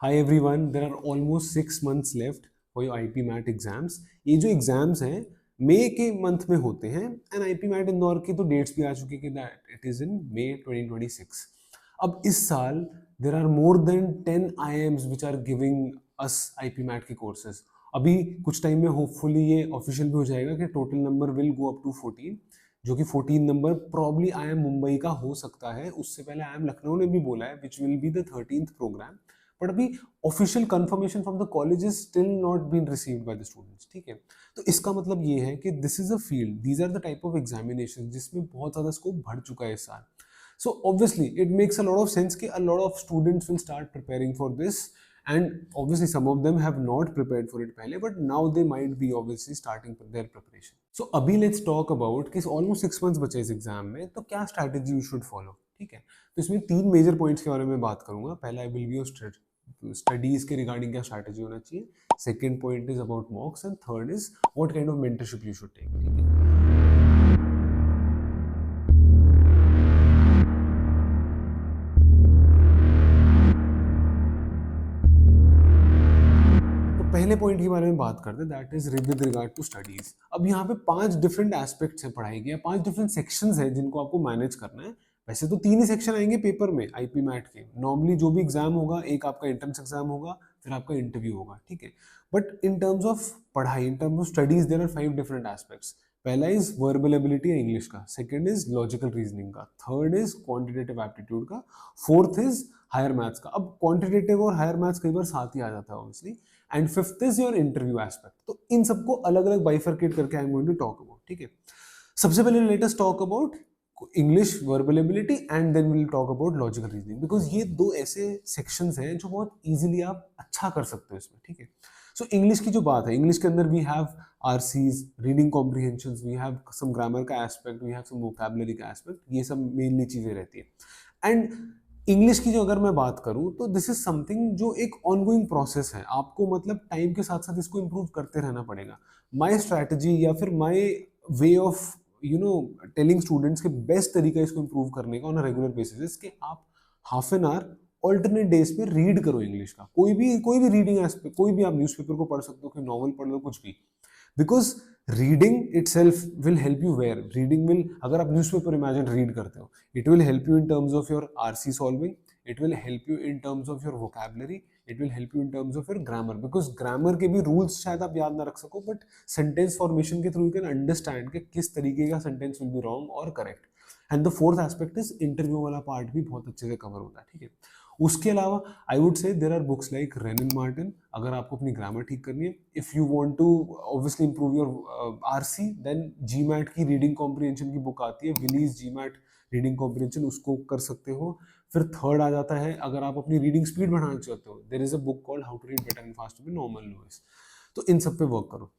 Hi everyone, there are almost 6 months left for your IP MAT exams. ये जो exams हैं मई के month में होते हैं एंड IP मैट इंदौर की तो डेट्स भी आ चुकी है कि that it is in May 2026। अब इस साल there are more than 10 IIMs which are giving us IP MAT के कोर्सेज। अभी कुछ टाइम में होपफुली ये ऑफिशियल भी हो जाएगा कि total number will go up to 14, जो कि 14 नंबर प्रॉब्ली IIM मुंबई का हो सकता है। उससे पहले IIM लखनऊ ने भी बोला है which will be the 13th programme, but अभी official confirmation from the college is still not been received by the students. ठीक है, तो इसका मतलब ये है कि this is a field, these are the type of examination जिसमें बहुत ज्यादा स्कोप बढ़ चुका है इस साल। So obviously it makes a lot of sense कि a lot of students will start preparing for this, and obviously some of them have not prepared for it पहले, but now they might be obviously starting their preparation. So अभी let's talk about कि almost 6 months बचे इस exam में, तो क्या strategy you should follow। ठीक है, तो इसमें 3 मेजर पॉइंट्स के बारे में बात करूंगा। पहला विल बी योर स्टडीज के रिगार्डिंग क्या स्ट्रैटेजी होना चाहिए, second point is about mocks, and third is what kind of mentorship you should take. ठीक है, तो पहले पॉइंट के बारे में बात करते हैं, that is with regard to studies. अब यहाँ पे 5 डिफरेंट एस्पेक्ट्स हैं पढ़ाई के, 5 डिफरेंट सेक्शंस हैं जिनको आपको मैनेज करना है। वैसे तो 3 ही सेक्शन आएंगे पेपर में आईपी मैट के। नॉर्मली जो भी एग्जाम होगा, एक आपका एंट्रेंस एग्जाम होगा, फिर आपका इंटरव्यू होगा। ठीक है, बट इन टर्म्स ऑफ पढ़ाई, in terms of studies, there are 5 different aspects. पहला इज वर्बल एबिलिटी इंग्लिश का, सेकंड इज लॉजिकल रीजनिंग का, थर्ड इज क्वांटिटेटिव एप्टीट्यूड का, फोर्थ इज हायर मैथ्स का। अब क्वांटिटेटिव और हायर मैथ्स कई बार साथ ही आ जाता है obviously, and fifth is your interview aspect. तो इन सबको अलग अलग बाइफरकेट करके I am going to talk about. ठीक है, सबसे पहले let us talk about English verbal ability and then will talk about logical reasoning, because ये दो ऐसे सेक्शंस हैं जो बहुत इजीली आप अच्छा कर सकते हो इसमें। ठीक है, सो इंग्लिश की जो बात है, इंग्लिश के अंदर we have RCs, reading comprehension, we have some grammar का aspect, we have some vocabulary का एस्पेक्ट, ये सब मेनली चीजें रहती है। एंड इंग्लिश की जो अगर मैं बात करूं तो दिस इज समथिंग जो एक ऑनगोइंग प्रोसेस है, आपको मतलब टाइम के साथ साथ इसको इंप्रूव करते रहना पड़ेगा। माय स्ट्रैटेजी या फिर my way of telling students के बेस्ट तरीका इसको इंप्रूव करने का ऑन अ रेगुलर बेसिस कि आप half an hour alternate days पे रीड करो इंग्लिश का, कोई भी रीडिंग एस्पेक्ट, कोई भी आप न्यूज़पेपर को पढ़ सकते हो, कोई नॉवल पढ़ लो, कुछ भी। Because reading itself will help you where, reading will, अगर आप न्यूज़पेपर इमेजिन रीड करते हो, it will help you in terms of your RC solving, it will help you in terms of your vocabulary, it will help you in terms of your grammar, because grammar के भी rules शायद आप याद ना रख सको, but sentence formation के through you can understand कि किस तरीके का सेंटेंस विल बी रॉन्ग और correct. And the fourth aspect is interview वाला पार्ट भी बहुत अच्छे से कवर होता है। ठीक है, उसके अलावा I would say there are books like Wren and Martin, अगर आपको अपनी ग्रामर ठीक करनी है। If you want to obviously improve your RC, then GMAT की रीडिंग कॉम्प्रिहेंशन की बुक आती है, Wiley's GMAT reading comprehension, उसको कर सकते हो। फिर थर्ड आ जाता है, अगर आप अपनी रीडिंग स्पीड बढ़ाना चाहते हो, there is a book called how to read better and fast with normal noise. तो इन सब पे वर्क करो।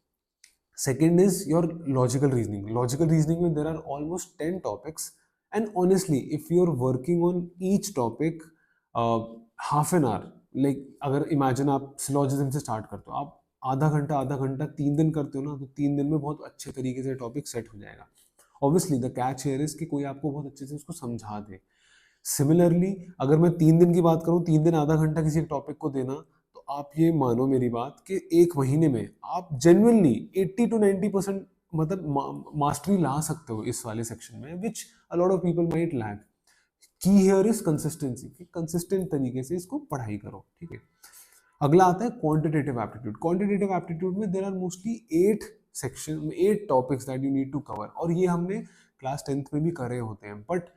Second is your logical reasoning. Logical reasoning में there are almost 10 topics, and honestly if you're working on each topic uh, half an hour, like अगर imagine आप syllogism से start करते हो, आप आधा घंटा 3 दिन करते हो ना, तो 3 दिन में बहुत अच्छे तरीके से टॉपिक सेट हो जाएगा। Obviously the catch here is कि कोई आपको बहुत अच्छे से उसको समझा दे। सिमिलरली अगर मैं 3 दिन की बात करूं, 3 दिन आधा घंटा किसी एक टॉपिक को देना, तो आप ये मानो मेरी बात कि 1 महीने में आप जेन्युइनली 80 to 90% मतलब मास्टरी ला सकते हो इस वाले सेक्शन में, which a lot of people might lack. Key here is consistency, कि कंसिस्टेंट तरीके से इसको पढ़ाई करो। ठीक है, अगला आता है क्वांटिटेटिव एप्टीट्यूड। क्वांटिटेटिव एप्टीट्यूड में there are mostly 8 topics that you need to cover, और ये हमने क्लास 10th में भी करे होते हैं। बट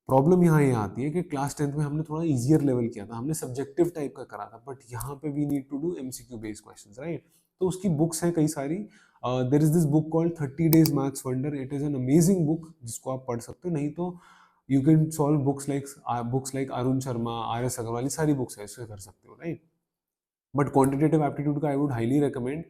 प्रॉब्लम यहाँ ये आती है कि क्लास 10th में हमने थोड़ा इजियर लेवल किया था, हमने सब्जेक्टिव टाइप का करा था, बट यहाँ पे we need to do MCQ based questions, right. तो उसकी बुक्स हैं कई सारी। There is this book called 30 days maths wonder, it is an amazing book जिसको आप पढ़ सकते हो। नहीं तो you can solve books like Arun Sharma, R S Aggarwal, सारी बुक्स है, इससे कर सकते हो, राइट। बट क्वांटिटेटिव एप्टीट्यूड का आई वुड हाईली रिकमेंड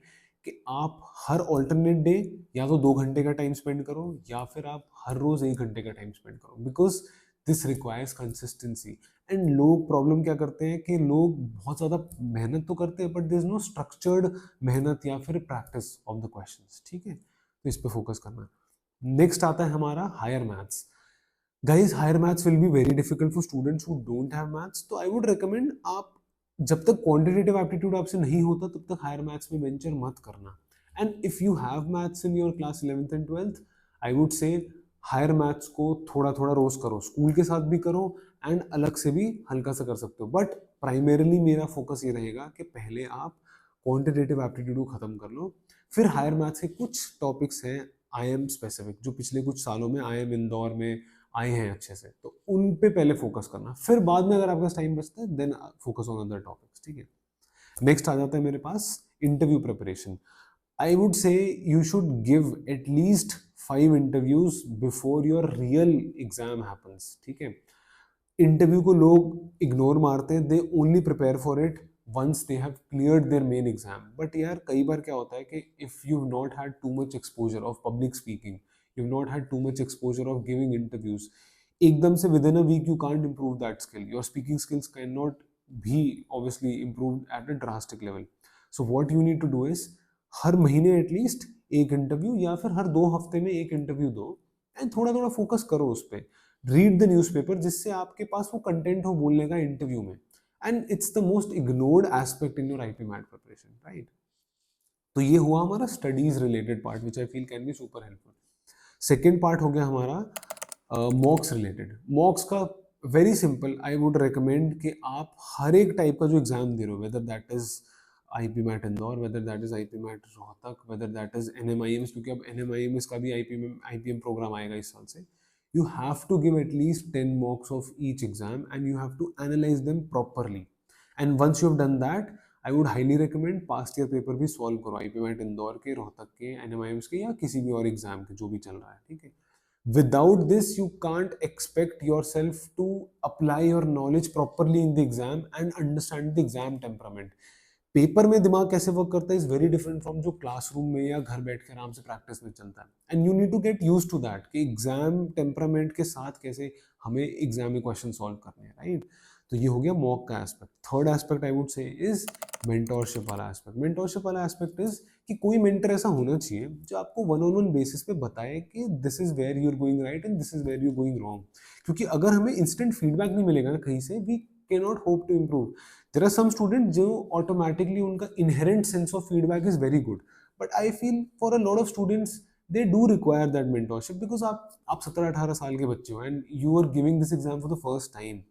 कि आप हर ऑल्टरनेट डे या तो 2 घंटे का टाइम स्पेंड करो, या फिर आप हर रोज 1 घंटे का टाइम स्पेंड करो, because this requires consistency. And लोग प्रॉब्लम क्या करते हैं कि लोग बहुत ज्यादा मेहनत तो करते हैं, but there is no structured मेहनत या फिर प्रैक्टिस ऑफ द क्वेश्चंस। ठीक है, तो इस पे फोकस करना है। नेक्स्ट आता है हमारा higher maths. Guys higher maths will be very difficult for students who don't have maths, तो आई वुड रिकमेंड आप जब तक क्वांटिटेटिव एप्टीट्यूड आपसे नहीं होता तब तक हायर मैथ्स में वेंचर मत करना. And if you have maths in your class 11th and 12th, I would say higher maths को थोड़ा थोड़ा रोज करो, स्कूल के साथ भी करो एंड अलग से भी हल्का सा कर सकते हो. बट प्राइमरीली मेरा फोकस ये रहेगा कि पहले आप क्वांटिटेटिव एप्टीट्यूड को खत्म कर लो. फिर हायर मैथ्स के कुछ टॉपिक्स हैं आई एम स्पेसिफिक, जो पिछले कुछ सालों में आई एम इंदौर में आए हैं अच्छे से, तो उन पे पहले फोकस करना. फिर बाद में अगर आपके पास टाइम बचता है then focus on other topics. ठीक है. नेक्स्ट आ जाता है मेरे पास interview preparation. I would say you should give at least 5 interviews before your real exam happens. ठीक है. इंटरव्यू को लोग इग्नोर मारते हैं, they only prepare for it once they have cleared their main exam. But यार कई बार क्या होता है कि if you not had too much exposure of public speaking, you not had too much exposure of giving interviews, एकदम से within a week you can't improve that skill. Your speaking skills can not भी obviously improved at a drastic level. So what you need to do is हर महीने at least एक interview या फिर हर 2 हफ्ते में एक इंटरव्यू दो एंड थोड़ा थोड़ा फोकस करो उस पर. रीड द न्यूज़पेपर, जिससे आपके पास वो कंटेंट हो बोलने का इंटरव्यू में. And it's the most ignored aspect in your IPMAT preparation, right. तो ये हुआ हमारा studies related part which I feel can be super helpful. Second part हो गया हमारा मॉक्स रिलेटेड. मॉक्स का very simple, I would recommend कि आप हर एक टाइप का जो एग्जाम दे रहे हो, whether that is IPMAT Indore, whether that is IPMAT Rohtak, whether that is NMIMS, क्योंकि अब एनएमआईएम का भी आईपीएम प्रोग्राम आएगा इस साल से. you have to give at least 10 mocks of each exam and you have to analyze them properly. And once you have done that, I would highly recommend past year paper भी solve करो, आईपीएमएट इंदौर के, रोहतक के, एनएमआईएम्स के, या किसी भी और exam के जो भी चल रहा है. ठीक है. Without this you can't expect yourself to apply your knowledge properly in the exam and understand the exam temperament. Paper में दिमाग कैसे वर्क करता है इज वेरी डिफरेंट फ्रॉम जो क्लासरूम में या घर बैठ के आराम से प्रैक्टिस में चलता है. And you need to get use to that कि एग्जाम टेम्परामेंट के साथ कैसे हमें एग्जाम में क्वेश्चन सॉल्व करने हैं, राइट. तो ये हो गया मॉक का aspect. Third aspect I would से इज मेंटोरशिप वाला एस्पेक्ट. मेंटोरशिप वाला एस्पेक्ट इज कि कोई मेंटर ऐसा होना चाहिए जो आपको वन ऑन वन बेसिस पे बताए कि this is where you are going right and this is where you are going wrong. क्योंकि अगर हमें इंस्टेंट फीडबैक नहीं मिलेगा ना कहीं से, we can not hope to improve. There are some students जो automatically उनका inherent sense of feedback is very good, but I feel for a lot of students they do require that mentorship because आप 17-18 साल के बच्चे हो and you are giving this exam for the first time.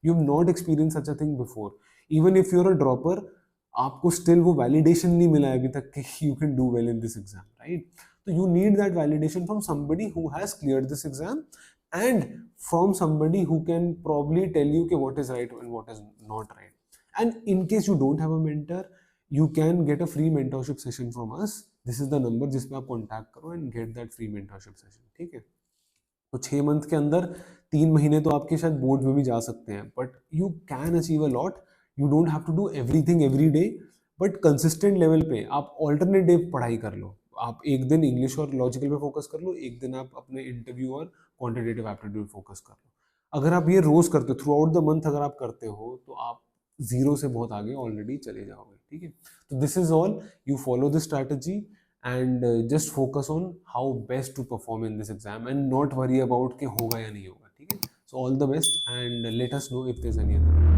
You have not experienced such a thing before. Even if you're a dropper, आपको still वो validation नहीं मिला है अभी तक कि you can do well in this exam, right? So you need that validation from somebody who has cleared this exam and from somebody who can probably tell you कि what is right and what is not right. And in case you don't have a mentor, you can get a free mentorship session from us. This is the number जिस पे आप contact करो and get that free mentorship session. ठीक है. तो 6 month के अंदर 3 महीने तो आपके शायद बोर्ड में भी जा सकते हैं, but you can achieve a lot. You don't have to do everything every day, but consistent level पे आप ऑल्टरनेट डे पढ़ाई कर लो. आप एक दिन इंग्लिश और लॉजिकल पे फोकस कर लो, एक दिन आप अपने इंटरव्यू और क्वांटिटेटिव एप्टीट्यूड फोकस कर लो. अगर आप ये रोज करते हो, थ्रू आउट द मंथ अगर आप करते हो, तो आप जीरो से बहुत आगे ऑलरेडी चले जाओगे. ठीक है. तो this is all. You follow this strategy and just focus on how best to perform in this exam and not worry about कि होगा या नहीं होगा. ठीक है. So all the best and let us know if there's any other